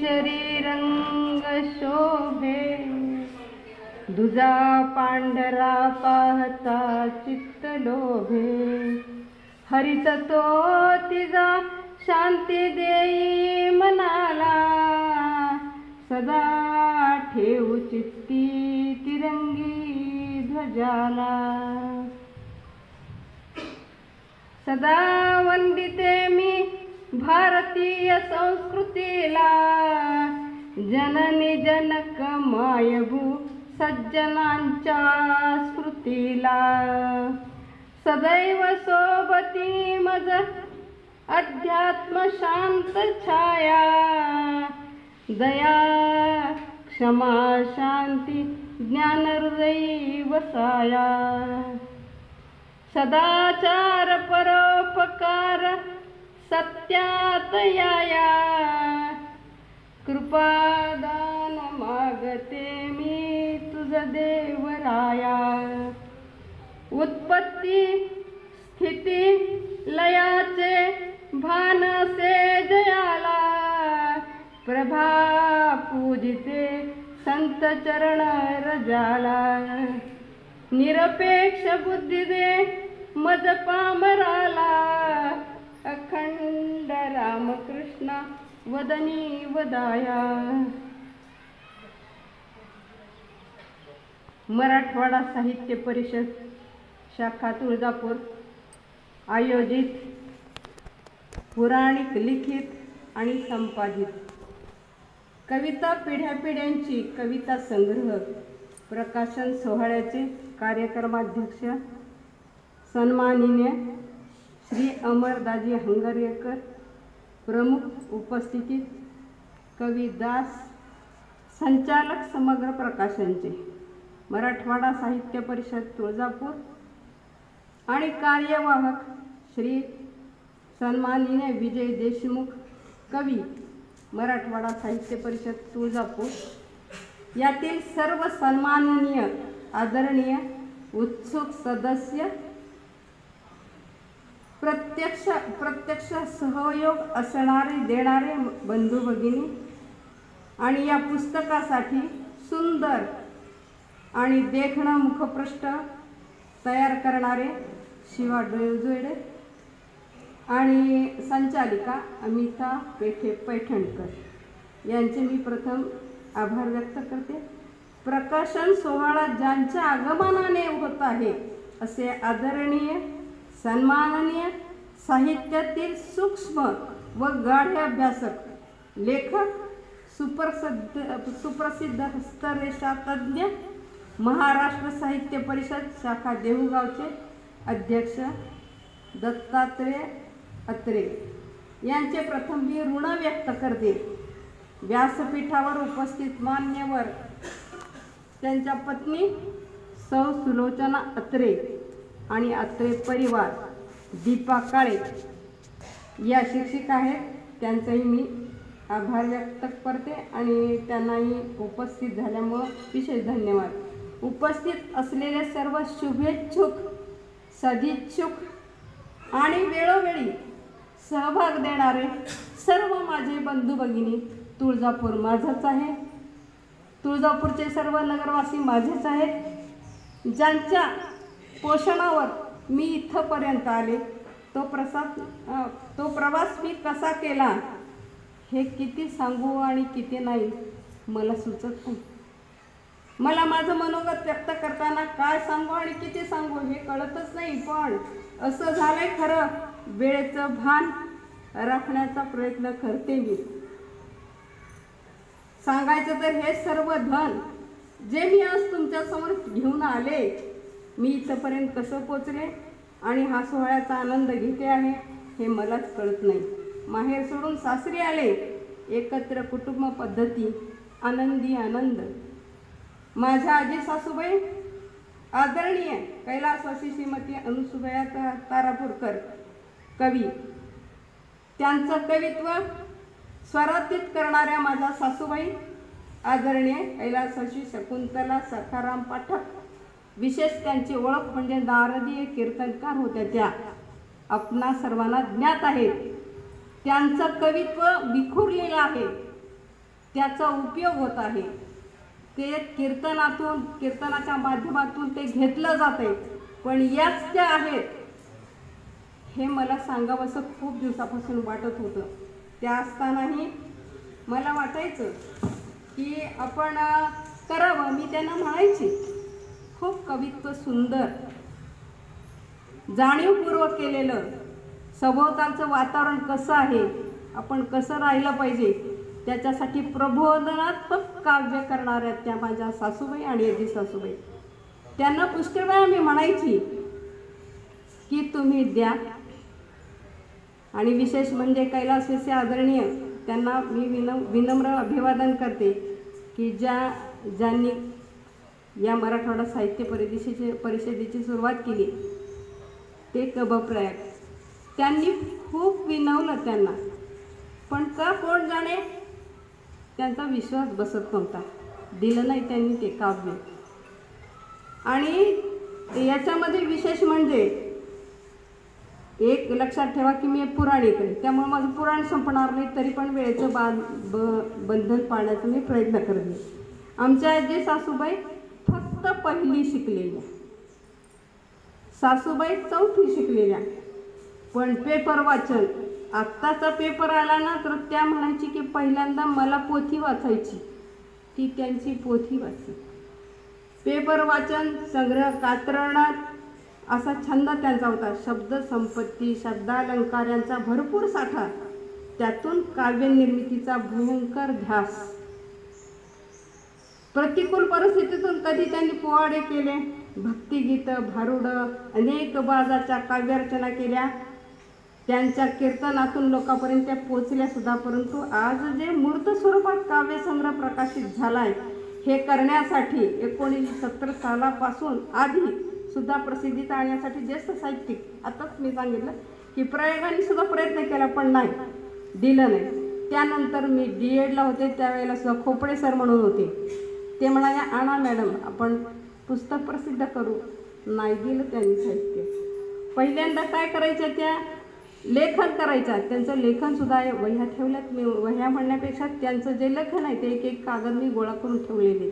केशरी रंग शोभे, दुजा पांढरा पाहता चित्त लोभे. हरित तो तिजा शांती देई मनाला, सदा ठेवू चित्ती तिरंगी ध्वजाला. सदा वंदिते मी भारतीय संस्कृतीला, जननी जनक मायभू सज्जनांच्या स्मृतीला. सदैव सोबती मज अध्यात्म शांत छाया, दया क्षमा शांती ज्ञान हृदयी वसाया. सदाचार परोपकार सत्यात याया, कृपादान मागते मी तुझ देवराया. उत्पत्ती स्थिती लयाचे भान से जयाला, प्रभा पूजिते संत चरण रजाला. निरपेक्ष बुद्धी दे मज पामराला, अखंड रामकृष्ण वदनी वदाया. मराठवाडा साहित्य परिषद शाखा तुळजापूर आयोजित पुराणिक लिखित आणि संपादित कविता पिढ्यापिढ्यांची कविता संग्रह प्रकाशन सोहळ्याचे कार्यक्रमाध्यक्ष सन्माननीय श्री अमरदाजी हंगरकर, प्रमुख उपस्थितीत कवी दास, संचालक समग्र प्रकाशनचे मराठवाडा साहित्य परिषद तुळजापूर आणि कार्यवाहक श्री सन्माननीय विजय देशमुख, कवी मराठवाडा साहित्य परिषद तुळजापूर, यातील सर्व सन्माननीय आदरणीय उत्सुक सदस्य, प्रत्यक्ष सहयोग असणारे देणारे बंधू भगिनी आणि या पुस्तकासाठी सुंदर आणि देखणं मुखपृष्ठ तयार करणारे शिवा डोळजोडे आणि संचालिका अमिता पैठणकर यांचे मी प्रथम आभार व्यक्त करते. प्रकाशन सोहळा ज्यांच्या आगमनाने होत आहे असे आदरणीय सन्माननीय साहित्यातील सूक्ष्म व गाढे अभ्यासक, लेखक, सुप्रसिद्ध हस्तरेषातज्ञ, महाराष्ट्र साहित्य परिषद शाखा देहूगावचे अध्यक्ष दत्तात्रय अत्रे यांचे प्रथम मी ऋण व्यक्त करते. व्यासपीठावर उपस्थित मान्यवर, त्यांच्या पत्नी सौ सुलोचना अत्रे आणि अत्रे परिवार, दीपा काळे या शिक्षिका आहेत, त्यांचाही मी आभार व्यक्त करते आणि त्यांनाही उपस्थित झाल्यामुळं विशेष धन्यवाद. उपस्थित असलेले सर्व शुभेच्छुक, सदिच्छुक आणि वेळोवेळी सहभाग देणारे सर्व माझे बंधू भगिनी, तुळजापूर माझंच आहे, तुळजापूरचे सर्व नगरवासी माझेच आहेत. ज्यांच्या पोषणावर मी इथंपर्यंत आले, तो प्रवास मी कसा केला हे किती सांगू आणि किती नाही मला सुचत नाही. मला माझं मनोगत व्यक्त करताना काय सांगू आणि किती सांगू हे कळतच नाही. पण असं झालंय खरं, वेळेचं भान राखण्याचा प्रयत्न करते मी. सांगायचं तर हे सर्व धन जे मी आज तुमच्यासमोर घेऊन आले, मी इथंपर्यंत कसं पोचले आणि हा सोहळ्याचा आनंद घेते आहे हे मलाच कळत नाही. माहेर सोडून सासरी आले, एकत्र कुटुंब पद्धती, आनंदी आनंद. माझ्या आजी सासूबाई आदरणीय कैलासवासी श्रीमती अनुसुया तारापूरकर, कवी, त्यांचं कवित्व स्वरातीत करणाऱ्या माझ्या सासूबाई आदरणीय कैलासवासी शकुंतला सखाराम पाठक, विशेष त्यांची ओळख म्हणजे नारदीय कीर्तनकार होत्या, त्या आपणा सर्वांना ज्ञात आहेत. त्यांचं कवित्व विखुरलेलं आहे. त्याचा उपयोग होत आहे, ते कीर्तनाच्या माध्यमातून ते घेतलं जाते. पण याच त्या आहेत हे मला सांगावंसं खूप दिवसापासून वाटत होतं. त्या असतानाही मला वाटायचं की आपण करावं. मी त्यांना म्हणायची, खूप कवित्व सुंदर, जाणीवपूर्वक केलेलं, सभोवतालचं वातावरण कसं आहे, आपण कसं राहिलं पाहिजे, त्याच्यासाठी प्रबोधनात्मक काव्य करणाऱ्या त्या माझ्या सासूबाई आणि आजी सासूबाई. त्यांना पुष्कळ वेळा मी म्हणायची की तुम्ही द्या. आणि विशेष म्हणजे कैलासवासी आदरणीय त्यांना मी विनम्र अभिवादन करते की ज्यांनी या मराठवाडा साहित्य परिषदेची सुरुवात केली, ते कबप्रयाग, त्यांनी खूप विनवलं त्यांना. पण का कोण जाणे, त्यांचा विश्वास बसत नव्हता. दिलं नाही त्यांनी ते काव्य. आणि याच्यामध्ये विशेष म्हणजे एक लक्षात ठेवा की मी एक पुराणिक आहे, त्यामुळे माझं पुराण संपणार नाही, तरी पण वेळेचं बंधन पाळण्याचा मी प्रयत्न करते. आमच्या आजी सासूबाई फक्त पहिली शिकलेल्या, सासूबाई 4थी शिकलेल्या. पण पेपर वाचन, आत्ताचा पेपर आला ना तर त्या म्हणायची की पहिल्यांदा मला पोथी वाचायची, ती त्यांची पोथी वाचली. पेपर वाचन, संग्रह, कात्रणात असा छंद त्यांचा होता. शब्द संपत्ती, शब्दालंकार यांचा भरपूर साठा, त्यातून काव्यनिर्मितीचा भयंकर ध्यास. प्रतिकूल परिस्थितीतून कधी त्यांनी पोवाडे केले, भक्तिगीतं, भारुडं, अनेक बाजाच्या काव्यरचना केल्या. त्यांच्या कीर्तनातून लोकांपर्यंत त्या पोचल्या सुद्धा. परंतु आज जे मूर्त स्वरूपात काव्यसंग्रह प्रकाशित झालाय, हे करण्यासाठी 1970 सालापासून आधी सुद्धा प्रसिद्धीत आणण्यासाठी ज्येष्ठ साहित्यिक, आताच मी सांगितलं की प्रयोगाने सुद्धा प्रयत्न केला, पण नाही, दिलं नाही. त्यानंतर मी DEDला होते, त्यावेळेला सुद्धा खोपडे सर म्हणून होते. ते म्हणाले, आणा मॅडम आपण पुस्तक प्रसिद्ध करू. नाही दिलं त्यांनी साहित्य. पहिल्यांदा काय करायच्या, त्या लेखन करायच्या. त्यांचं लेखनसुद्धा वह्या ठेवल्यात मी. वह्या म्हणण्यापेक्षा त्यांचं जे लेखन आहे ते एक कागद मी गोळा करून ठेवलेले.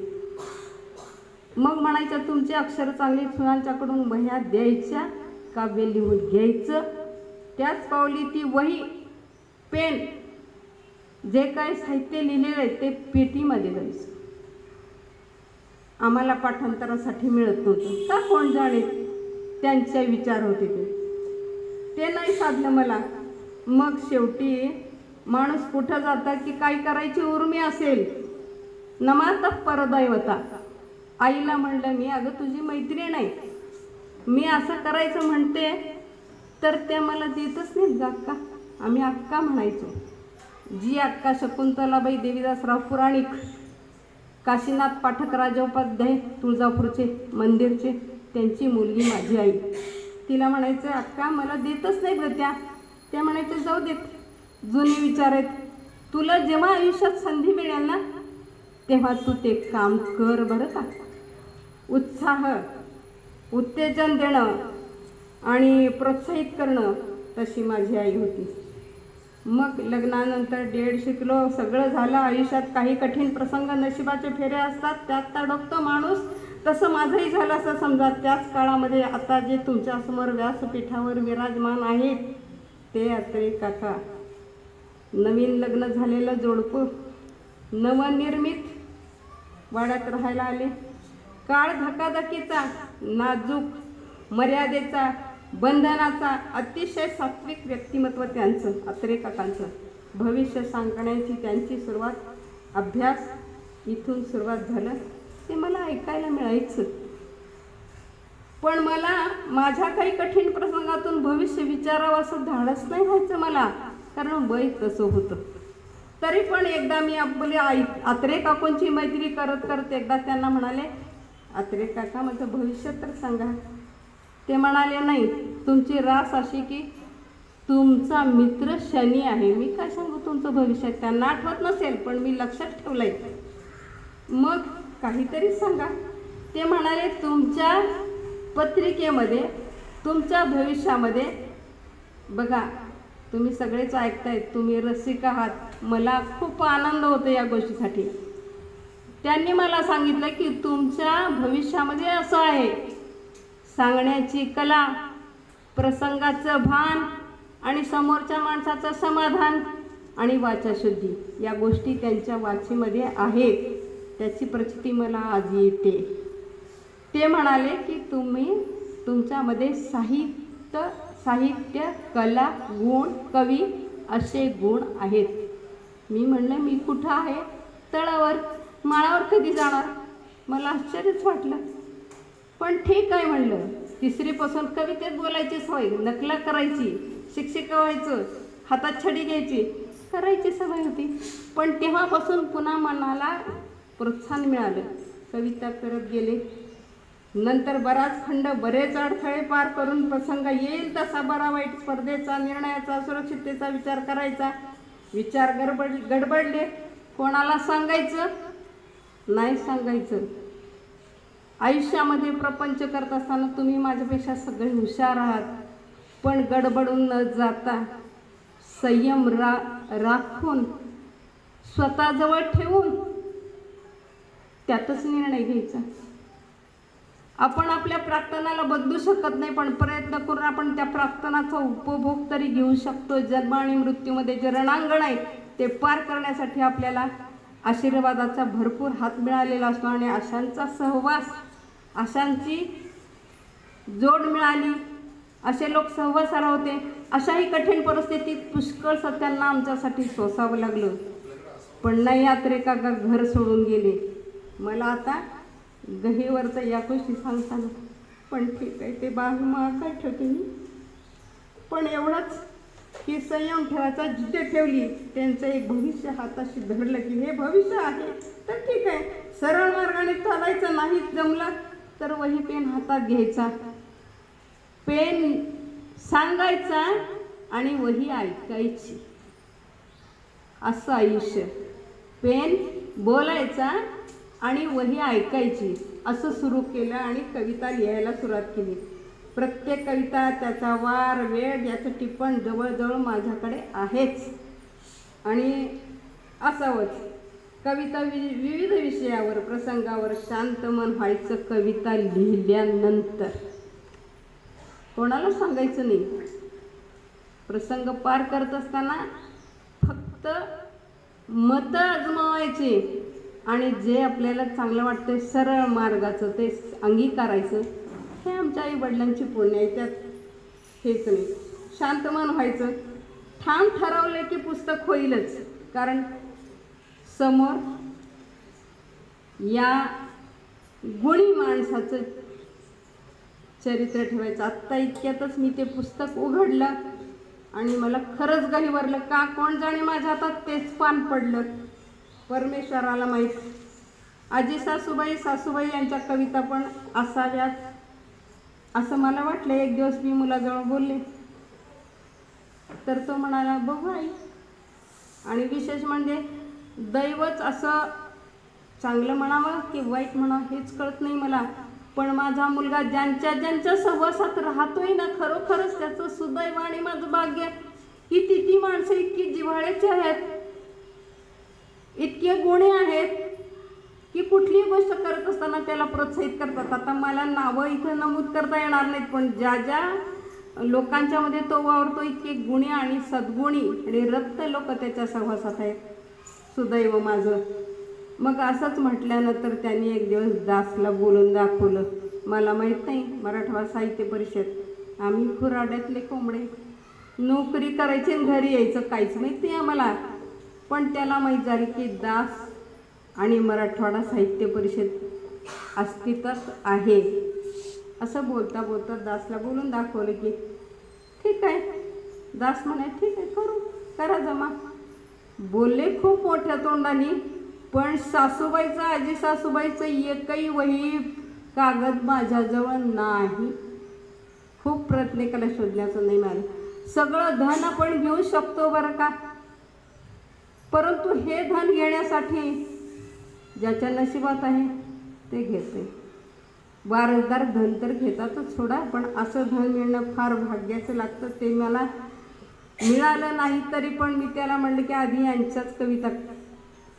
मग म्हणायच्या, तुमचे अक्षर चांगली, सुनांच्याकडून वह्या द्यायच्या, काव्य लिहून घ्यायचं. त्याच पावली ती वही, पेन, जे काही साहित्य लिहिलेलं आहे ते पेटीमध्ये जायचं. आम्हाला पाठांतरासाठी मिळत नव्हतं, का कोण जाणे, त्यांचे विचार होते ते नाही साधलं मला. मग शेवटी माणूस कुठं जाता की काय करायची उर्मी असेल, नमाता परदैवता. आईला म्हणलं मी, अगं तुझी मैत्रीण आहे, मी असं करायचं म्हणते, तर त्या मला देतच नाहीत ग अक्का. आम्ही अक्का म्हणायचो. जी अक्का शकुंतलाबाई देवीदासराव पुराणिक, काशीनाथ पाठक राजोपाध्याय तुळजापूरचे मंदिरचे, त्यांची मुलगी माझी आई. तिला म्हणायचं, अक्का मला देतच नाही ग त्या म्हणायचे, जाऊ देत, जुने विचार आहेत, तुला जेव्हा आयुष्यात संधी मिळेल ना तेव्हा तू ते काम कर बरं का. उत्साह, उत्तेजन देणं आणि प्रोत्साहित करणं, तशी माझी आई होती. मग लग्नानंतर DED शिकलो, सगळं झालं. आयुष्यात काही कठीण प्रसंग, नशिबाचे फेरे असतात, त्यात तडकतो माणूस. तसं माझंही झालं असं समजा. त्याच काळामध्ये आता जे तुमच्यासमोर व्यासपीठावर विराजमान आहेत ते अत्रे काका, नवीन लग्न झालेलं जोडपं, नवनिर्मित वाड्यात राहायला आले. काळ धकाधकीचा, नाजूक, मर्यादेचा, बंधनाचा, अतिशय सात्विक व्यक्तिमत्व त्यांचं, अत्रे काकांचं. भविष्य सांगण्याची त्यांची सुरुवात, अभ्यास इथून सुरुवात झालं. ते मला ऐकायला मिळायचं. पण मला माझ्या काही कठीण प्रसंगातून भविष्य विचारावं असं धाडस नाही व्हायचं मला, कारण वय तसं होतं. तरी पण एकदा मी आपली आई अत्रे काकूंची मैत्री करत करत एकदा त्यांना म्हणाले, अत्रे काका माझं भविष्य तर सांगा. ते म्हणाले, नाही, तुमची रास अशी की तुमचा मित्र शनी आहे. मी काय सांगू तुमचं भविष्य, त्यांना आठवत नसेल पण मी लक्षात ठेवलंय. मग काहीतरी सांगा. ते म्हणाले, तुमच्या पत्रिकेमध्ये, तुमच्या भविष्यामध्ये बघा, तुम्ही सगळेच ऐकतायत, तुम्ही रसिक आहात, मला खूप आनंद होतो या गोष्टीसाठी. त्यांनी मला सांगितलं की तुमच्या भविष्यामध्ये असं आहे, सांगण्याची कला, प्रसंगाचं भान आणि समोरच्या माणसाचं समाधान आणि वाचाशुद्धी या गोष्टी त्यांच्या वाचीमध्ये आहेत. त्याची प्रचिती मला आज येते. ते म्हणाले की तुम्ही तुमच्यामध्ये साहित्य, कला, गुण, कवी असे गुण आहेत. मी म्हणलं मी कुठं आहे? तळावर, माळावर कधी जाणार? मला आश्चर्यच वाटलं. पण ठीक आहे म्हणलं. तिसरीपासून कवितेत बोलायची सवय, नकला करायची, शिक्षिका व्हायचं, हातात छडी घ्यायची, करायची सवय होती. पण तेव्हापासून पुन्हा मनाला प्रोत्साहन मिळालं. कविता करत गेले. नंतर बराच खंड, बरेच अडथळे पार करून प्रसंग येईल तसा बरा वाईट स्पर्धेचा, निर्णयाचा, सुरक्षिततेचा विचार करायचा. विचार गडबडले. कोणाला सांगायचं? नाही सांगायचं. आयुष्यामध्ये प्रपंच करत असताना तुम्ही माझ्यापेक्षा सगळे हुशार आहात. पण गडबडून न जाता संयम राखून स्वतःजवळ ठेवून त्यातच निर्णय घ्यायचा. आपण आपल्या प्रार्थनाला बदलू शकत नाही, पण प्रयत्न करून आपण त्या प्रार्थनाचा उपभोग तरी घेऊ शकतो. जन्म आणि मृत्यूमध्ये जे रणांगण आहे ते पार करण्यासाठी आपल्याला आशीर्वादाचा भरपूर हात मिळालेला असतो. आणि अशांचा सहवास, अशांची जोड मिळाली, असे लोक सहवासाला होते. अशाही कठीण परिस्थितीत पुष्कळ सत्यांना आमच्यासाठी सोसावं लागलं. पण नाही यात्रेका घर सोडून गेले. मला आता गहीवरचं या गोष्टी सांगताना पण ठीक आहे, ते बाजूमाग काय ठेवते मी. पण एवढंच की संयम ठेवायचा, जिद्द ठेवली, त्यांचं एक भविष्य हाताशी धरलं की हे भविष्य आहे तर ठीक आहे. सरळ मार्गाने चालायचं, नाही जमलं तर वही पेन हातात घ्यायचा, पेन सांगायचा आणि वही ऐकायची. असं आयुष्य. पेन बोलायचा आणि वही ऐकायची असं सुरू केलं आणि कविता लिहायला सुरुवात केली. प्रत्येक कविता, त्याचा वार, वेळ, याचं टिप्पण जवळजवळ माझ्याकडे आहेच. आणि असावंच. कविता विविध विषयावर, प्रसंगावर शांत मन व्हायचं. कविता लिहिल्यानंतर कोणाला सांगायचं नाही. प्रसंग पार करत असताना फक्त मतं आजमावायचे आणि जे आपल्याला चांगलं वाटतं सरळ मार्गाचं ते अंगीकारायचं. हे आमच्या आई वडिलांची पुण्य आहे. त्यात हेच नाही. शांत मन व्हायचं. ठाम ठरवलं की पुस्तक होईलच. कारण समोर या गुणी माणसाचं चरित्र ठेवायचं. आत्ता इतक्यातच मी ते पुस्तक उघडलं आणि मला खरंच गहिवरलं. का कोण जाणे माझ्या हातात तेच पान पडलं. परमेश्वराला माहीत. आजी सासूबाई यांच्या कविता पण असाव्यात असं मला वाटलं. एक दिवस मी मुलाजवळ बोलले तर तो म्हणाला, बघू आई. आणि विशेष म्हणजे दैवच असं चांगलं म्हणावं की वाईट म्हणावं हेच कळत नाही मला. पण माझा मुलगा ज्यांच्या सहवासात राहतोय ना, खरोखरच त्याचं सुदैव आणि माझं भाग्य की ती माणसं इतकी जिव्हाळ्याची आहेत, इतके गुणी आहेत की कुठलीही गोष्ट करत असताना त्याला प्रोत्साहित करतात. आता मला नावं इथं नमूद करता येणार नाहीत, पण ज्या लोकांच्या मध्ये तो वावरतो इतके गुणी आणि सद्गुणी आणि रक्त लोक त्याच्या सहवासात आहेत. सुदैव माझं. मग असंच म्हटल्यानंतर त्यांनी एक दिवस दासला बोलून दाखवलं. मला माहीत नाही, मराठवाडा साहित्य परिषद, आम्ही खुराड्यातले कोंबडे, नोकरी करायची आणि घरी यायचं, काहीच माहीत नाही आम्हाला. पण त्याला माहीत झाली की दास आणि मराठवाडा साहित्य परिषद अस्तित्वात आहे. असं बोलता बोलता दासला बोलून दाखवलं की ठीक आहे. दास म्हणे ठीक आहे, करा जमा. बोलले खूप मोठ्या तोंडाने, पण आजी सासूबाईचं एकही वही कागद माझ्याजवळ नाही. खूप प्रयत्न केला शोधण्याचं, नाही मिळालं. सगळं धन आपण घेऊ शकतो बरं का, परंतु हे धन घेण्यासाठी ज्याच्या नशिबात आहे ते घेते. वारसदार धन तर घेतातच थोडा, पण असं धन मिळणं फार भाग्याचं लागतं. ते मला मिळालं नाही तरी पण मी त्याला म्हणलं की आधी यांच्याच कविता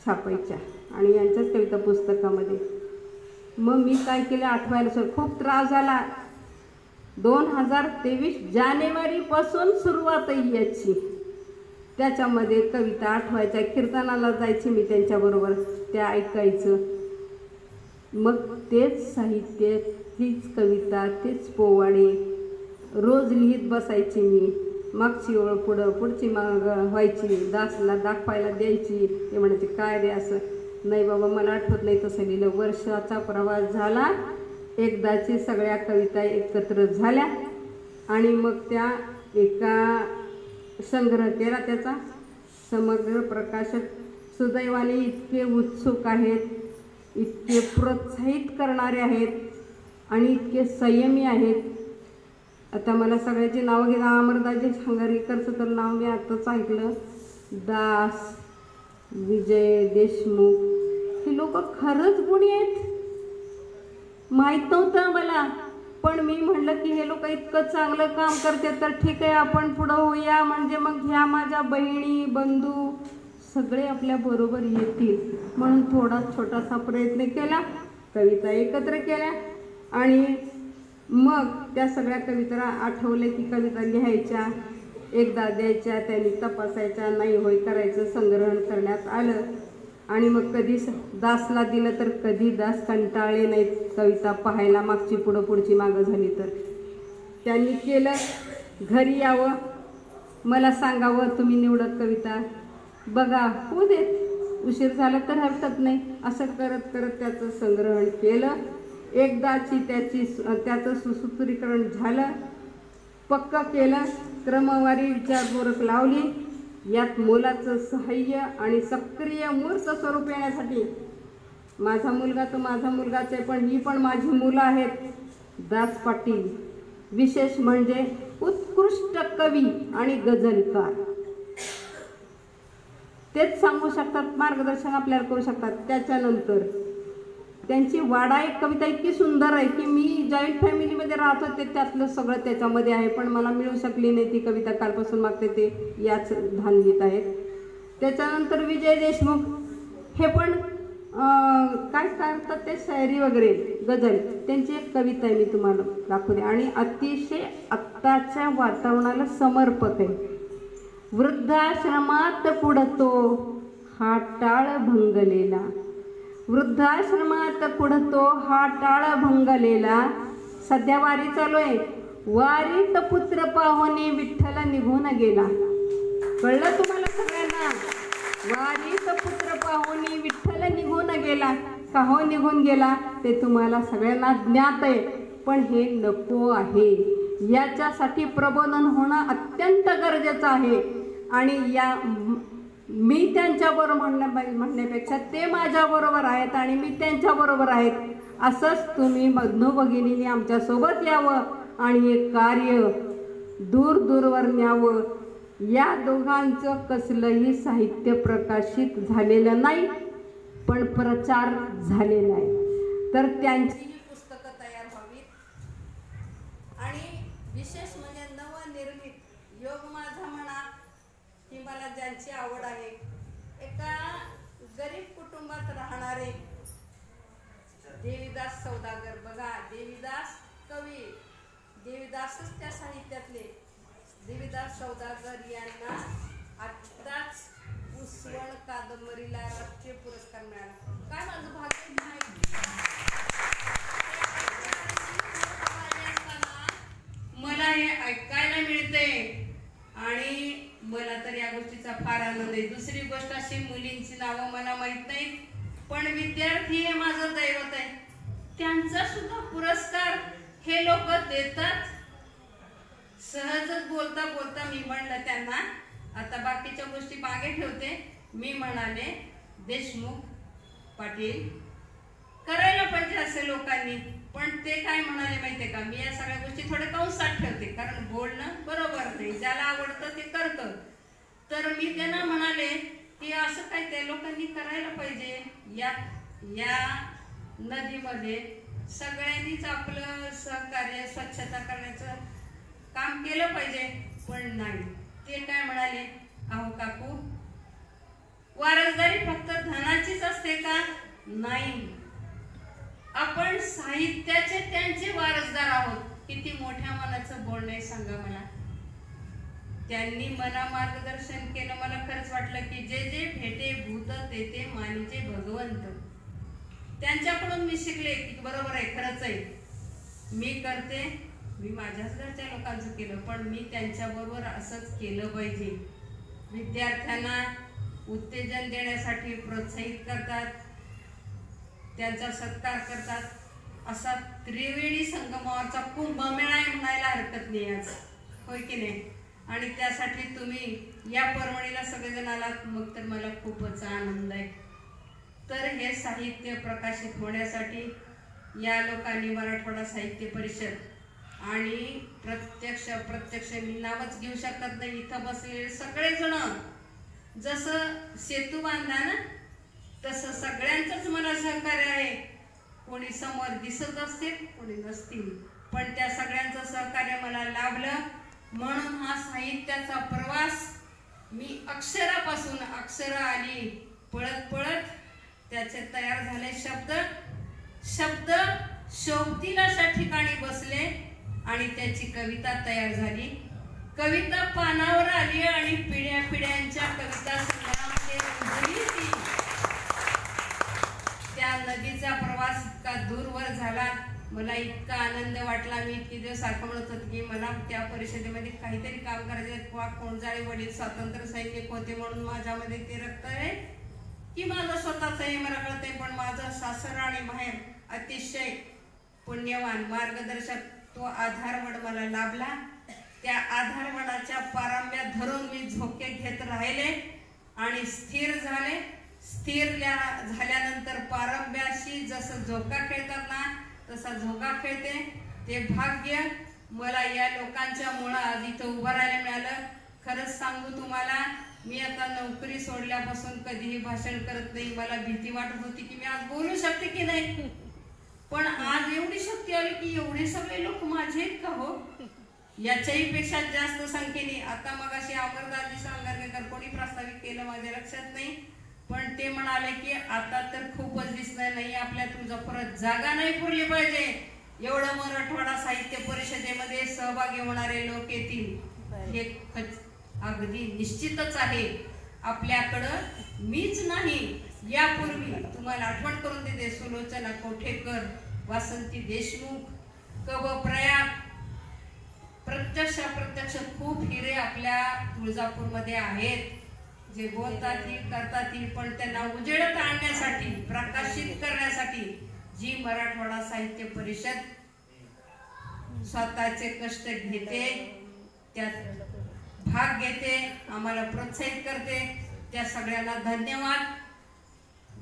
छापायच्या आणि यांच्याच कविता पुस्तकामध्ये. मग मी काय केलं आठवायला सर खूप त्रास झाला. 2023 जानेवारीपासून सुरुवात आहे याची. त्याच्यामध्ये कविता आठवायच्या, कीर्तनाला जायची मी त्यांच्याबरोबर, त्या ऐकायचं. मग तेच साहित्य, तीच कविता, तेच पोवाडे रोज लिहित बसायची मी. मागची ओळ पुढं, पुढची माग व्हायची, दासला दाखवायला द्यायची. ते म्हणायचे काय रे असं. नाही बाबा मला आठवत नाही तसं लिहिलं. वर्षाचा प्रवास झाला, एकदाची सगळ्या कविता एकत्र झाल्या आणि मग त्या एका संग्रह केला त्याचा. समग्र प्रकाशक सुदैवाने इतके उत्सुक आहेत, इतके प्रोत्साहित करणारे आहेत आणि इतके संयमी आहेत. आता मला सगळ्याची नावं घेणं, अमरदासजी हंगारीकरचं तर नाव मी आत्ताच ऐकलं, दास, विजय देशमुख, ही लोक खरंच गुणी आहेत. माहीत नव्हतं मला, पण मी म्हणलं की हे लोक इतकं चांगलं काम करते तर ठीक आहे आपण पुढं होऊया. म्हणजे मग ह्या माझ्या बहिणी बंधू सगळे आपल्या बरोबर येतील म्हणून थोडा छोटासा प्रयत्न केला. कविता एकत्र केल्या आणि मग त्या सगळ्या कविता आठवले की कविता लिहायच्या, एकदा द्यायच्या, त्यांनी तपासायच्या, नाही होय करायचं, संग्रहण करण्यात आलं. आणि मग कधी दासला दिलं तर कधी दास कंटाळले नाहीत कविता पाहायला, मागची पुढं पुढची मागं झाली तर. त्यांनी केलं, घरी यावं, मला सांगावं तुम्ही निवडत कविता, बघा होऊ देत, उशीर झाला तर हरकत नाही. असं करत करत त्याचं संग्रहण केलं. एकदाची त्याचं सुसूत्रीकरण झालं, पक्क केलं, क्रमवारी विचारपूर्वक लावली. यात मोलाचं सहाय्य आणि सक्रिय मूर्त स्वरूप येण्यासाठी माझा मुलगा तो माझा मुलगाच आहे, पण ही पण माझी मुलं आहेत. दास पाटील विशेष म्हणजे उत्कृष्ट कवी आणि गझलकार, तेच सांगू शकतात, मार्गदर्शन आपल्याला करू शकतात. त्याच्यानंतर त्यांची वाडा एक कविता इतकी सुंदर आहे की मी जॉईंट फॅमिलीमध्ये राहत होते, त्यातलं सगळं त्याच्यामध्ये आहे, पण मला मिळू शकली नाही ती कविता. कालपासून मागते ते याच धानगीत आहेत. त्याच्यानंतर विजय देशमुख, हे पण काय करतात ते शायरी वगैरे गझल, त्यांची एक कविता आहे मी तुम्हाला दाखवते आणि अतिशय आत्ताच्या वातावरणाला समर्पक आहे. वृद्धाश्रमात पुढतो हा टाळ भंगलेला, वृद्धाश्रमात पुढतो हा टाळ भंगलेला, सध्या वारी चालू आहे, वारीत पुत्र पाहुणे विठ्ठल निघून गेला. कळलं तुम्हाला सगळ्यांना? वारीत पुत्र पाहुणे विठ्ठल निघून गेला. का हो निघून गेला ते तुम्हाला सगळ्यांना ज्ञात आहे, पण हे नको आहे. याच्यासाठी प्रबोधन होणं अत्यंत गरजेचं आहे. आणि या मी त्यांच्याबरोबर म्हणण्यापेक्षा ते माझ्याबरोबर आहेत आणि मी त्यांच्याबरोबर आहेत, असंच तुम्ही बंधू भगिनींनी आमच्यासोबत यावं आणि हे कार्य दूर दूरवर न्यावं. या दोघांचं कसलंही साहित्य प्रकाशित झालेलं नाही, पण प्रचार झालेला आहे, तर त्यांचीही पुस्तकं तयार व्हावीत. आणि विशेष म्हणजे नवनिर्मित योग माझा म्हणा, ही मला ज्यांची आवड आहे, एका गरीब कुटुंबात राहणारे देवीदास सौदागर, बघा देवीदास कवी, देवीदासच त्या साहित्यातले, देवीदास सौदागर यांना आत्ताच उसवण कादंबरीला राष्ट्रीय पुरस्कार मिळाला. काय माझं भाग्य नाही. मला हे ऐकायला मिळते आणि मला तर या गोष्टीचा फार आनंद आहे. दुसरी गोष्ट अशी, मुलींची नावं मला माहित नाहीत, पण विद्यार्थी हे माझं दैवत आहे. त्यांचा सुद्धा पुरस्कार हे लोक देतात. सहजच बोलता बोलता मी म्हणलं त्यांना, आता बाकीच्या गोष्टी मागे ठेवते, मी म्हणाले देशमुख पाटील करायला पाहिजे असे लोकांनी. पण ते काय म्हणाले माहितीये का, मी या सगळ्या गोष्टी थोडे कंसात ठेवते, कारण बोलणं बरोबर नाही, ज्याला आवडतं ते करतं. तर मी त्यांना म्हणाले की असं काय त्या लोकांनी करायला पाहिजे. या नदीमध्ये सगळ्यांनीच आपलं सहकार्य, स्वच्छता करण्याचं काम केलं पाहिजे. पण नाही, ते काय म्हणाले, अहो काकू, वारसदारी फक्त धनाचीच असते का? नाही, आपण साहित्याचे त्यांचे वारसदार आहोत. किती मोठ्या मनाचं बोलणं आहे सांगा मला. त्यांनी मला मार्गदर्शन केलं. मला खरंच वाटलं की जे जे भेटे भूत ते ते मानिचे भगवंत. त्यांच्याकडून मी शिकले की बरोबर आहे, खरंच आहे. मी करते, मी माझ्याच घरच्या लोकांचं केलं, पण मी त्यांच्याबरोबर असंच केलं पाहिजे. विद्यार्थ्यांना उत्तेजन देण्यासाठी प्रोत्साहित करतात, त्यांचा सत्कार करतात. असा त्रिवेणी संगमाचा कुंभमेळा म्हणायला हरकत नाही आज, होय की नाही? आणि त्यासाठी तुम्ही या पर्वणीला सगळेजण आलात, मग तर मला खूपच आनंद आहे. तर हे साहित्य प्रकाशित होण्यासाठी या लोकांनी मराठवाडा साहित्य परिषद आणि प्रत्यक्ष मी नावच घेऊ शकत नाही, इथं बसलेले सगळेजण जसं सेतू बांधला ना, तसं सगळ्यांचंच मला सहकार्य आहे. कोणी समोर दिसत असतील, कोणी नसतील, पण त्या सगळ्यांचं सहकार्य मला लाभलं. म्हणून हा साहित्याचा प्रवास मी अक्षरापासून अक्षर आली पळत पळत, त्याचे तयार झाले शब्द शोभतील अशा ठिकाणी बसले आणि त्याची कविता तयार झाली. कविता पानावर आली आणि पिढ्या पिढ्यांच्या कविता संग्रहामध्ये रुजली ती. त्या नदीचा प्रवास इतका दूरवर झाला, मला इतका आनंद वाटला. मी इतके दिवस सारखं म्हणत होते की मला त्या परिषदेमध्ये काहीतरी काम करायचे. कोणजाळे वडील स्वातंत्र्य सैनिक होते म्हणून माझ्यामध्ये ते रक्त आहे की माझं स्वतःच आहे मला कळतंय, पण माझं सासर आणि माहेर अतिशय पुण्यवान मार्गदर्शक, तो आधारवड मला लाभला. त्या आधारवडाच्या पारंब्यात धरून मी झोके घेत राहिले आणि स्थिर झाले. स्थिर झाल्यानंतर पारंब्याशी जसं झोका खेळतात ना, तसा झोका खेळते. ते भाग्य मला या लोकांच्या मुळे आज इथं उभं राहायला मिळालं. खरंच सांगू तुम्हाला, मी आता नोकरी सोडल्यापासून कधीही भाषण करत नाही. मला भीती वाटत होती की मी आज बोलू शकते की नाही, पण आज एवढी शक्ती आली की एवढे सगळे लोक माझे आहेत का हो, याच्याही पेक्षा जास्त संख्येने. आता मग अशी अमरदासजी सांगरकर कोणी प्रस्तावित केलं माझ्या लक्षात नाही, पण ते म्हणाले की आता तर खूपच दिसणार नाही, आपल्या तुळजापुरात जागा नाही पुरली पाहिजे, एवढं मराठवाडा साहित्य परिषदेमध्ये सहभागी होणारे लोक येतील. हे अगदी निश्चितच आहे. आपल्याकडं मीच नाही, यापूर्वी तुम्हाला आठवण करून देते, सुलोचना कोठेकर, वासंती देशमुख, कब प्रयाग, प्रत्यक्ष खूप हिरे आपल्या तुळजापूरमध्ये आहेत, जे बोलतात ही करतात ही, पण त्यांना उजेडात आणण्यासाठी, प्रकाशित करण्यासाठी जी मराठवाडा साहित्य परिषद स्वतःचे कष्ट घेते, त्यात भाग घेते, आम्हाला प्रोत्साहित करते, त्या सगळ्यांना धन्यवाद.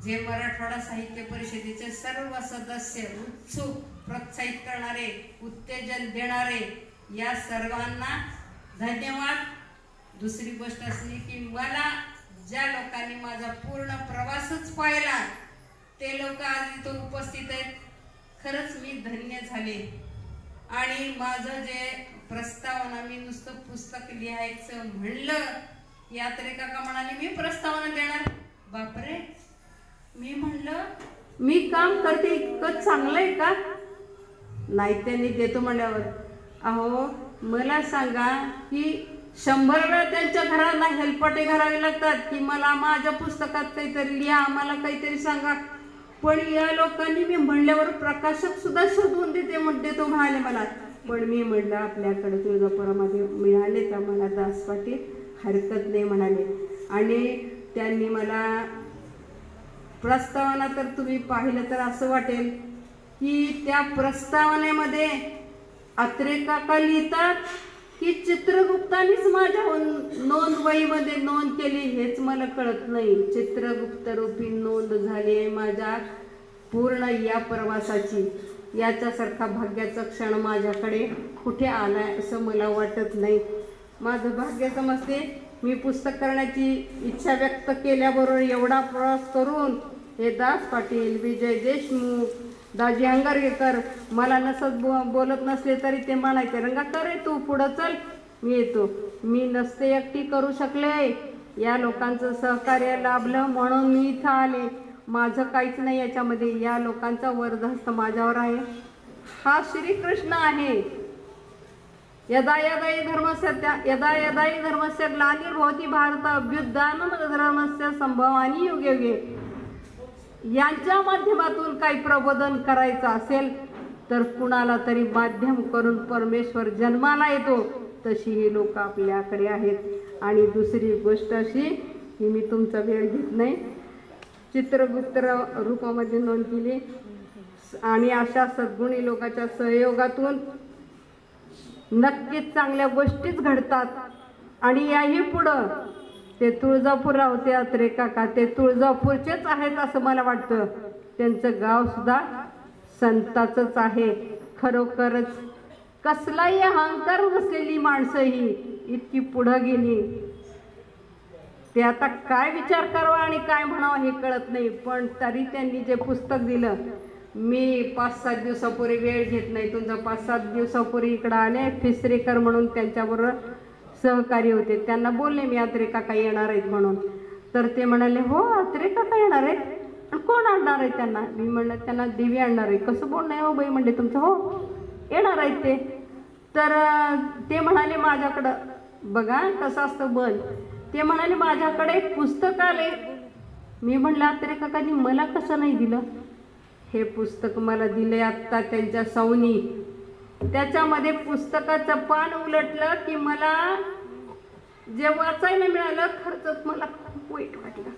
जे मराठवाडा साहित्य परिषदेचे सर्व सदस्य, उत्सुक, प्रोत्साहित करणारे, उत्तेजन देणारे, या सर्वांना धन्यवाद. दुसरी गोष्ट असली की मला ज्या लोकांनी माझा पूर्ण प्रवासच पाहिला, ते लोक आज इथं उपस्थित आहेत, खरंच मी धन्य झाले. आणि माझं जे प्रस्तावना, मी नुसतं पुस्तक लिहायचं म्हणलं, यात्रेका का म्हणाले मी प्रस्तावना देणार, बापरे, मी म्हणलं मी काम करते इतकं चांगलंय का? नाही, त्यांनी देतो म्हणल्यावर, अहो मला सांगा की 100 वेळा त्यांच्या घराला हेलपाटे घालावे लागतात की मला माझ्या पुस्तकात काहीतरी लिहा, मला काहीतरी सांगा, पण या लोकांनी मी म्हणल्यावर प्रकाशक सुद्धा शोधून देतो म्हणाले मला. पण मी म्हणलं आपल्याकडे तुळजापुरामध्ये मिळाले का मला दास पाटील, हरकत नाही म्हणाले. आणि त्यांनी मला प्रस्तावना, तर तुम्ही पाहिलं तर असं वाटेल की त्या प्रस्तावनेमध्ये अत्रे काका लिहितात की चित्रगुप्तानीच माझ्या नोंदवहीमध्ये नोंद केली, हेच मला कळत नाही. चित्रगुप्त रूपी नोंद झाली आहे माझ्या पूर्ण या प्रवासाची. याच्यासारखा भाग्याचा क्षण माझ्याकडे कुठे आलाय असं मला वाटत नाही. माझं भाग्य समजते. मी पुस्तक करण्याची इच्छा व्यक्त केल्याबरोबर एवढा प्रवास करून हे दास पाटील, विजय देशमुख, दाजी अंगारकर मला नसत बोलत नसले तरी ते म्हणायचे, रंगाकर रे तू पुढं चल, मी येतो. मी नसते एकटी करू शकले, या लोकांचं सहकार्य लाभलं म्हणून मी इथं आले. माझं काहीच नाही याच्यामध्ये, या लोकांचा वरदहस्त माझ्यावर आहे. हा श्रीकृष्ण आहे. यदा यदाई धर्मस्य ग्लानिर्भवति भारत अभ्युत्थानमधर्मस्य संभवानि युगे युगे. यांच्या माध्यमातून काही प्रबोधन करायचं असेल तर कुणाला तरी माध्यम करून परमेश्वर जन्माला येतो. तशी ही लोक आपल्याकडे आहेत. आणि दुसरी गोष्ट अशी की मी तुमचा वेळ घेत नाही, चित्रगुप्त रूपामध्ये नोंद केली. आणि अशा सद्गुणी लोकांच्या सहयोगातून नक्कीच चांगल्या गोष्टीच घडतात. आणि याही पुढं ते तुळजापूरला होते अत्रे काका, ते तुळजापूरचेच आहेत असं मला वाटतं. त्यांचं गाव सुद्धा संताचंच आहे. खरोखरच कसलाही अहंकार नसलेली माणसं ही इतकी पुढं गेली. ते आता काय विचार करावा आणि काय म्हणावं हे कळत नाही. पण तरी त्यांनी जे पुस्तक दिलं, मी 5-7 दिवसापूर्वी वेळ घेत नाही तुमचा, 5-7 दिवसापूर्वी इकडं आले. फिसरेकर म्हणून त्यांच्याबरोबर सहकारी होते. त्यांना बोलले मी अत्रे काका येणार आहेत म्हणून. तर ते म्हणाले हो अत्रे काका येणार आहेत. आणि कोण आणणार आहे त्यांना? मी म्हणलं त्यांना देवी आणणार आहे. कसं बोलणं आहे हो बाई म्हणले तुमचं? हो येणार आहेत ते. तर ते म्हणाले माझ्याकडं बघा कसं असतं बन. ते म्हणाले माझ्याकडे एक पुस्तक आले. मी म्हणलं अत्रे काकांनी मला कसं नाही दिलं? हे पुस्तक मला दिले आत्ता त्यांच्या सौनी. त्याच्यामध्ये पुस्तकाचं पान उलटलं की मला जे वाचायला मिळालं खरंच मला खूप वाईट वाटलं.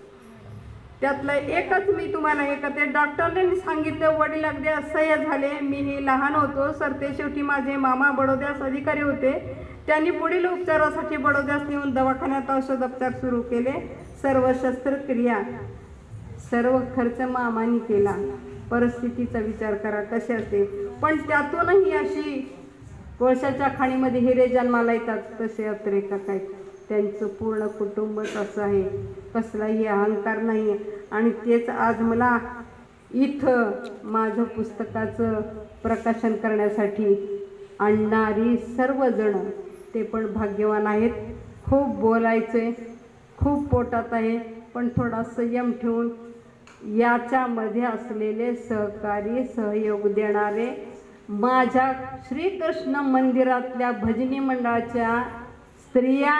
त्यातलं एकच मी तुम्हाला ते डॉक्टरने सांगितलं. वडील अगदी असह्य झाले. मी लहान होतो सर, ते शेवटी माझे मामा बडोद्यास अधिकारी होते. त्यांनी पुढील उपचारासाठी बडोद्यास नेऊन दवाखान्यात औषधोपचार सुरू केले. सर्व शस्त्रक्रिया सर्व खर्च मामानी केला. परिस्थितीचा विचार करा कसे असते. पण त्यातूनही अशी कोळशाच्या खाणीमध्ये हिरे जन्माला येतात तसे अत्रे काका आहेत. त्यांचं पूर्ण कुटुंबच असं आहे. कसलाही अहंकार नाही. आणि तेच आज मला इथं माझं पुस्तकाचं प्रकाशन करण्यासाठी आणणारी सर्वजण ते पण भाग्यवान आहेत. खूप बोलायचं खूप पोटात आहे, पण थोडा संयम ठेवून याच्यामध्ये असलेले सहकारी सहयोग देणारे माझ्या श्रीकृष्ण मंदिरातल्या भजनी मंडळाच्या स्त्रिया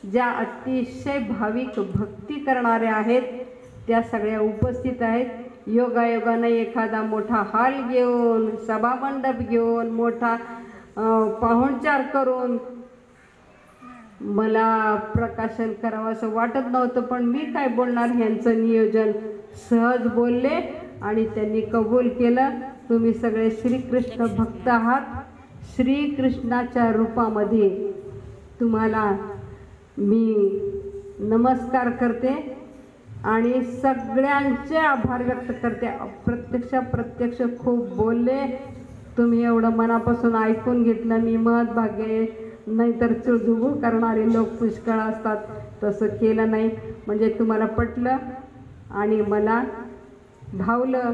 ज्या अतिशय भाविक भक्ती करणाऱ्या आहेत त्या सगळ्या उपस्थित आहेत. योगायोगाने एखादा मोठा हॉल घेऊन, सभामंडप घेऊन, मोठा पाहुणचार करून मला प्रकाशन करावं असं वाटत नव्हतं. पण मी काय बोलणार, ह्यांचं नियोजन सहज बोलले आणि त्यांनी कबूल केलं. तुम्ही सगळे श्रीकृष्ण भक्त आहात. श्रीकृष्णाच्या रूपामध्ये तुम्हाला मी नमस्कार करते आणि सगळ्यांचे आभार व्यक्त करते. प्रत्यक्ष खूप बोलले, तुम्ही एवढं मनापासून ऐकून घेतलं, मी महत् भाग्य आहे. नाहीतर चुळझुळ करणारे लोक पुष्कळ असतात, तसं केलं नाही. म्हणजे तुम्हाला पटलं आणि मला भावलं.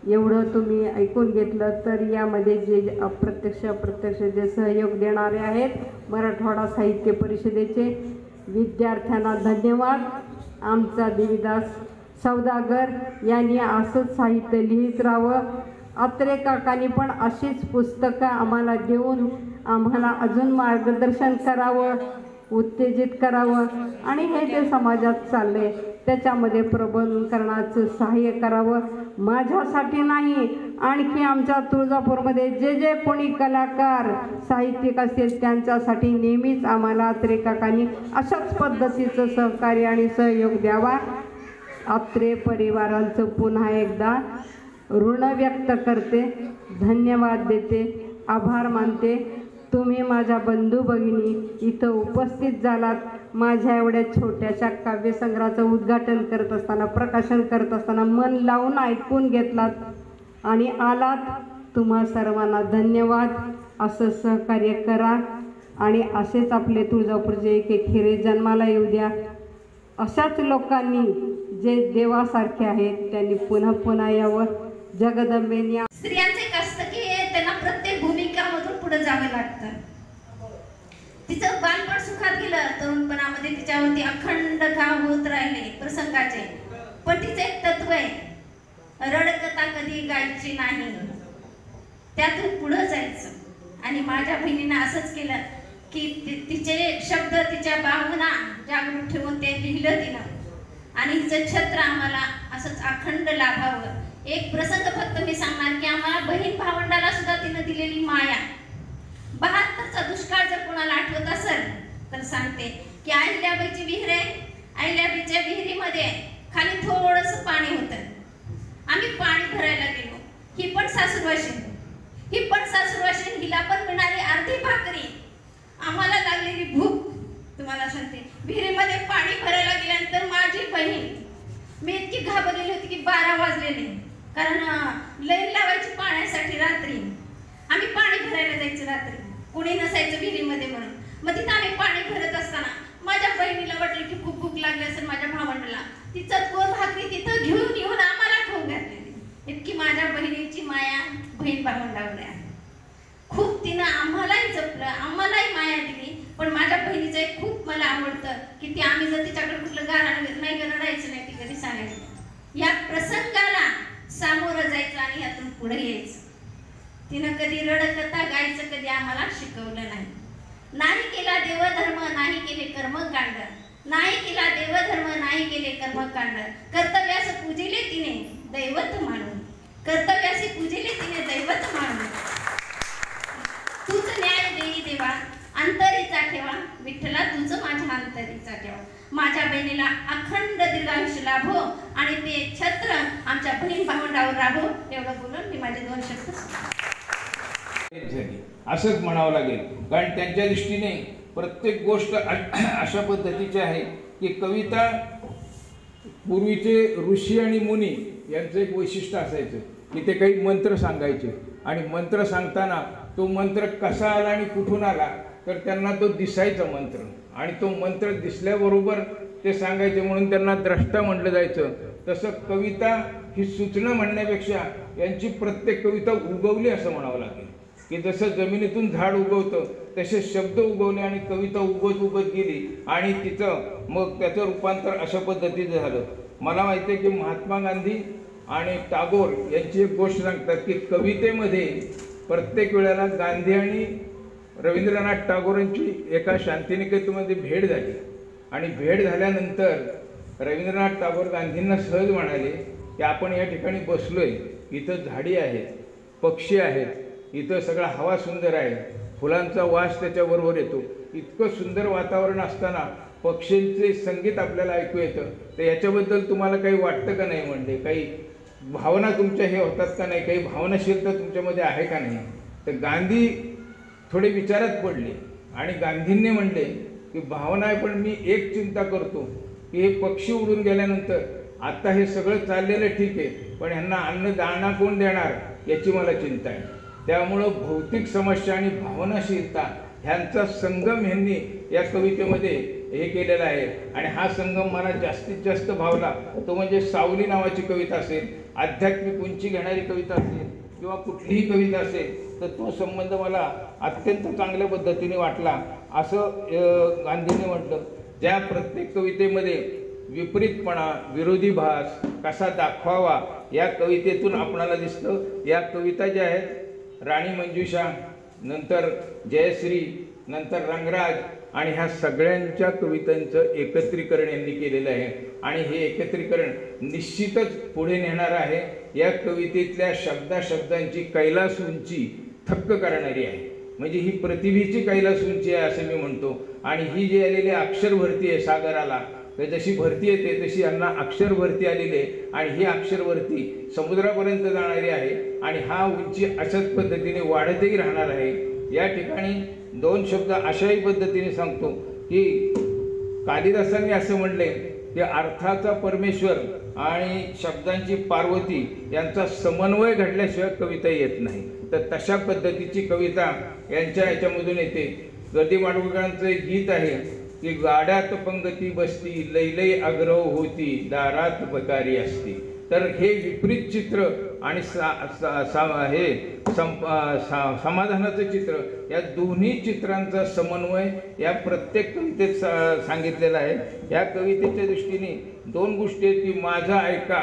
एवढं तुम्ही ऐकून घेतलं. तर यामध्ये जे अप्रत्यक्ष जे सहयोग देणारे आहेत, मराठवाडा साहित्य परिषदेचे विद्यार्थ्यांना धन्यवाद. आमचा देवीदास सौदागर यांनी असंच साहित्य लिहित राहावं. अत्रे काकांनी पण अशीच पुस्तकं आम्हाला देऊन आम्हाला अजून मार्गदर्शन करावं, उत्तेजित करावं आणि हे जे समाजात चाललंय त्याच्यामध्ये प्रबोधन करण्याचं सहाय्य करावं. माझ्यासाठी नाही, आणखी आमच्या तुळजापूरमध्ये जे कोणी कलाकार साहित्यिक असतील त्यांच्यासाठी नेहमीच आम्हाला अत्रे काकांनी अशाच पद्धतीचं सहकार्य आणि सहयोग द्यावा. अत्रे परिवारांचं पुन्हा एकदा ऋण व्यक्त करते, धन्यवाद देते, आभार मानते. तुम्ही माझ्या बंधू भगिनी इथं उपस्थित झालात. माझ्या एवढ्या छोट्याशा काव्यसंग्रहाचं उद्घाटन करत असताना, प्रकाशन करत असताना मन लावून ऐकून घेतलात आणि आलात. तुम्हा सर्वांना धन्यवाद. असं सहकार्य करा आणि असेच आपले तुळजापूरचे एक हिरे जन्माला येऊ द्या. अशाच लोकांनी जे देवासारखे आहेत त्यांनी पुन्हा यावं. जगदंबेनी स्त्रियांचे कष्ट की त्यांना प्रत्येक भूमिकामधून पुढे जावे लागतं. तिचं बालपण सुखात गेलं, तरुणपणामध्ये तिच्यावरती अखंड घाव होत राहिले प्रसंगाचे. पण तिचं एक तत्व आहे, रडकथा कधी गायची नाही, त्यातून पुढं जायचं. आणि माझ्या बहिणीनं असंच केलं की तिचे शब्द, तिच्या भावना जागृत ठेवून ते लिहिलं तिनं. आणि हिचं छत्र आम्हाला असंच अखंड लाभावं. एक प्रसंग फक्त मी सांगणार की आम्हाला बहीण भावंडाला सुद्धा तिनं दिलेली माया. 72चा दुष्काळ जर कोणाला आठवत असेल तर सांगते की अहिल्याबाईची विहीर आहे. अहिल्याबाईच्या विहिरीमध्ये खाली थोडंसं पाणी होतं. आम्ही पाणी भरायला गेलो. ही पण सासूरवाशीन, हिला पण मिळाली अर्धी भाकरी. आम्हाला लागलेली भूक तुम्हाला सांगते. विहिरीमध्ये पाणी भरायला गेल्यानंतर माझी बहीण, मी इतकी घाबरलेली होती की 12 वाजलेले, कारण लाईन लावायची पाण्यासाठी. रात्री आम्ही पाणी भरायला जायचं, रात्री कोणी नसायचं विहिरीमध्ये म्हणून. मग तिथं आम्ही पाणी भरत असताना माझ्या बहिणीला वाटलं की खूप भूक लागली असेल माझ्या भावंडाला. तिचं कोण भाकरी तिथं घेऊन येऊन आम्हाला खाऊ घातलेली. इतकी माझ्या बहिणीची माया बहीण भावंडावर आहे. खूप तिनं आम्हालाही जपलं, आम्हालाही माया दिली. पण माझ्या बहिणीचं एक खूप मला आवडतं की ती, आम्ही जर तिच्याकडे कुठलं गाणं नाही रडायचं नाही, ती कधी सांगायचं या प्रसंगाला सामोरं जायचं आणि यातून पुढे यायचं. तिनं कधी रडकथा गायचं कधी आम्हाला शिकवलं नाही. नाही केला देवधर्म, नाही केले कर्मकांड, नाही केला देवधर्म, नाही केले कर्मकांड. कर्तव्यास पूजिले तिने दैवत मानून, कर्तव्यासी पूजिले तिने दैवत मानून. तूच न्याय देई देवा, अंतरीचा ठेवा विठ्ठला, तुझं माझ्या अंतरीचा ठेवा. माझ्या बहिणीला अखंड दीर्घायुष्य लाभो आणि ते छत्र आमच्या बहीण भावंडावर राहो. एवढं बोलून मी माझे 2 शब्द असंच म्हणावं लागेल. कारण त्यांच्या दृष्टीने प्रत्येक गोष्ट अशा पद्धतीची आहे की कविता, पूर्वीचे ऋषी आणि मुनी यांचं एक वैशिष्ट्य असायचं की ते काही मंत्र सांगायचे. आणि मंत्र सांगताना तो मंत्र कसा आला आणि कुठून आला तर त्यांना तो दिसायचा मंत्र. आणि तो मंत्र दिसल्याबरोबर ते सांगायचे, म्हणून त्यांना द्रष्टा म्हटलं जायचं. तसं कविता ही सूचना म्हणण्यापेक्षा यांची प्रत्येक कविता उगवली असं म्हणावं लागेल. की जसं जमिनीतून झाड उगवतं तसे शब्द उगवले आणि कविता उगत गेली आणि तिचं मग त्याचं रूपांतर अशा पद्धतीचं झालं. मला माहिती आहे की महात्मा गांधी आणि टागोर यांची एक गोष्ट सांगतात की कवितेमध्ये प्रत्येक वेळेला गांधी आणि रवींद्रनाथ टागोरांची एका शांतिनिकेतनमध्ये भेट झाली. आणि भेट झाल्यानंतर रवींद्रनाथ टागोर गांधींना सहज म्हणाले की आपण या ठिकाणी बसलोय, इथं झाडी आहेत, पक्षी आहेत, इथं सगळा हवा सुंदर आहे, फुलांचा वास त्याच्याबरोबर येतो. इतकं सुंदर वातावरण असताना पक्ष्यांचे संगीत आपल्याला ऐकू येतं, तर याच्याबद्दल तुम्हाला काही वाटतं का नाही? म्हणले काही भावना तुमच्या हे होतात का नाही, काही भावनाशीलता तुमच्यामध्ये आहे का नाही? तर गांधी थोडे विचारात पडले आणि गांधींनी म्हणले की भावना आहे, पण मी एक चिंता करतो की हे पक्षी उडून गेल्यानंतर आता हे सगळं चाललेलं ठीक आहे, पण ह्यांना अन्न दाणा कोण देणार याची मला चिंता आहे. त्यामुळं भौतिक समस्या आणि भावनाशीलता ह्यांचा संगम ह्यांनी या कवितेमध्ये हे केलेला आहे. आणि हा संगम मला जास्तीत जास्त भावला तो म्हणजे सावली नावाची कविता असेल, आध्यात्मिक उंची घेणारी कविता असेल किंवा कुठलीही कविता असेल, तर तो संबंध मला अत्यंत चांगल्या पद्धतीने वाटला असं गांधींनी म्हटलं. त्या प्रत्येक कवितेमध्ये विपरीतपणा, विरोधी भास कसा दाखवावा या कवितेतून आपणाला दिसतं. या कविता ज्या आहेत राणी मंजुषा, नंतर जयश्री, नंतर रंगराज आणि ह्या सगळ्यांच्या कवितांचं एकत्रीकरण यांनी केलेलं आहे. आणि हे एकत्रीकरण निश्चितच पुढे नेणार आहे. या कवितेतल्या शब्दांची कैलास उंची थक्क करणारी आहे. म्हणजे ही प्रतिभेची कैलास उंची आहे असं मी म्हणतो. आणि ही जी आलेली अक्षर भरती आहे सागराला, तर जशी भरती येते तशी यांना अक्षर भरती आलेली आहे. आणि ही अक्षर भरती समुद्रापर्यंत जाणारी आहे आणि हा उंची अशाच पद्धतीने वाढतही राहणार आहे. या ठिकाणी 2 शब्द अशाही पद्धतीने सांगतो की कालिदासांनी असं म्हणले की अर्थाचा परमेश्वर आणि शब्दांची पार्वती यांचा समन्वय घडल्याशिवाय कविता येत नाही. तर तशा पद्धतीची कविता यांच्या याच्यामधून येते. गदी माडगुळकरांचं एक गीत आहे की गाड्यात पंगती बसती, लैलई आग्रह होती, दारात बकारी असती. तर हे विपरीत चित्र आणि समाधानाचं चित्र या दोन्ही चित्रांचा समन्वय या प्रत्येक कवितेत सांगितलेला आहे. या कवितेच्या दृष्टीने दोन गोष्टी आहेत की माझा ऐका,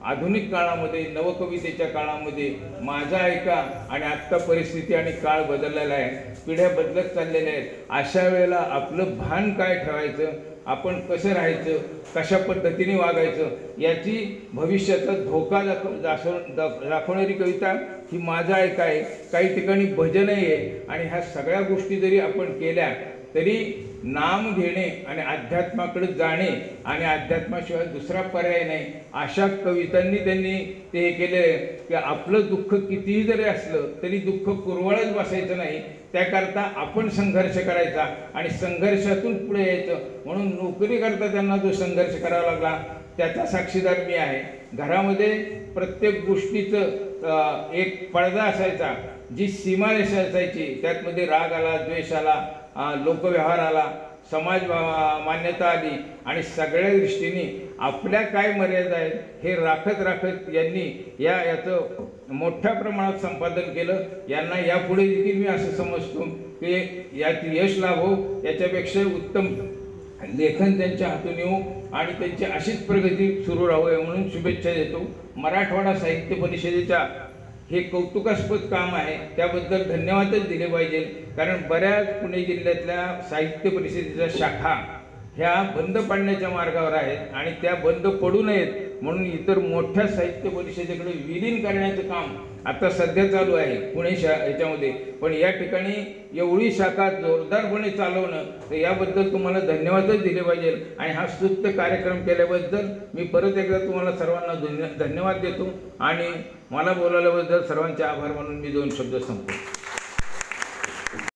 आधुनिक काळामध्ये नवकवितेच्या काळामध्ये माझा ऐका, आणि आत्ता परिस्थिती आणि काळ बदललेला आहे, पिढ्या बदलत चाललेल्या आहेत. अशा वेळेला आपलं भान काय ठेवायचं, आपण कसं राहायचं, कशा पद्धतीने वागायचं याची भविष्याचा धोका दाखवणारी कविता ही माझा ऐका आहे. काही ठिकाणी भजनही आहे. आणि ह्या सगळ्या गोष्टी जरी आपण केल्या तरी नाम घेणे आणि अध्यात्माकडे जाणे आणि अध्यात्माशिवाय दुसरा पर्याय नाही अशा कवितांनी त्यांनी ते हे केले की आपलं दुःख कितीही जरी असलं तरी दुःख कुरवाळच बसायचं नाही, त्याकरता आपण संघर्ष करायचा आणि संघर्षातून पुढे यायचं. म्हणून नोकरी करता त्यांना जो संघर्ष करावा लागला त्याचा साक्षीदार मी आहे. घरामध्ये प्रत्येक गोष्टीचं एक पडदा असायचा, जी सीमारेषा असायची, त्यातमध्ये राग आला, द्वेष आला, लोकव्यवहार आला, समाज मान्यता आली आणि सगळ्या दृष्टीने आपल्या काय मर्यादा आहेत हे राखत राखत यांनी याचं मोठ्या प्रमाणात संपादन केलं. यांना यापुढे देखील मी असं समजतो की यात यश लाभो, याच्यापेक्षा उत्तम लेखन त्यांच्या हातून येऊ आणि त्यांची अशीच प्रगती सुरू राहू म्हणून शुभेच्छा देतो. मराठवाडा साहित्य परिषदेच्या हे कौतुकास्पद काम आहे, त्याबद्दल धन्यवादच दिले पाहिजे. कारण बऱ्याच पुणे जिल्ह्यातल्या साहित्य परिषदेच्या शाखा ह्या बंद पडण्याच्या मार्गावर आहेत आणि त्या बंद पडू नयेत म्हणून इतर मोठ्या साहित्य परिषदेकडे विलीन करण्याचं काम आता सध्या चालू आहे पुणे ह्याच्यामध्ये. पण या ठिकाणी एवढी शाखा जोरदारपणे चालवणं तर याबद्दल तुम्हाला धन्यवादच दिले पाहिजे. आणि हा स्तुत्य कार्यक्रम केल्याबद्दल मी परत एकदा तुम्हाला सर्वांना धन्यवाद देतो आणि मला बोलावल्याबद्दल सर्वांचे आभार मानून मी 2 शब्द संपतो.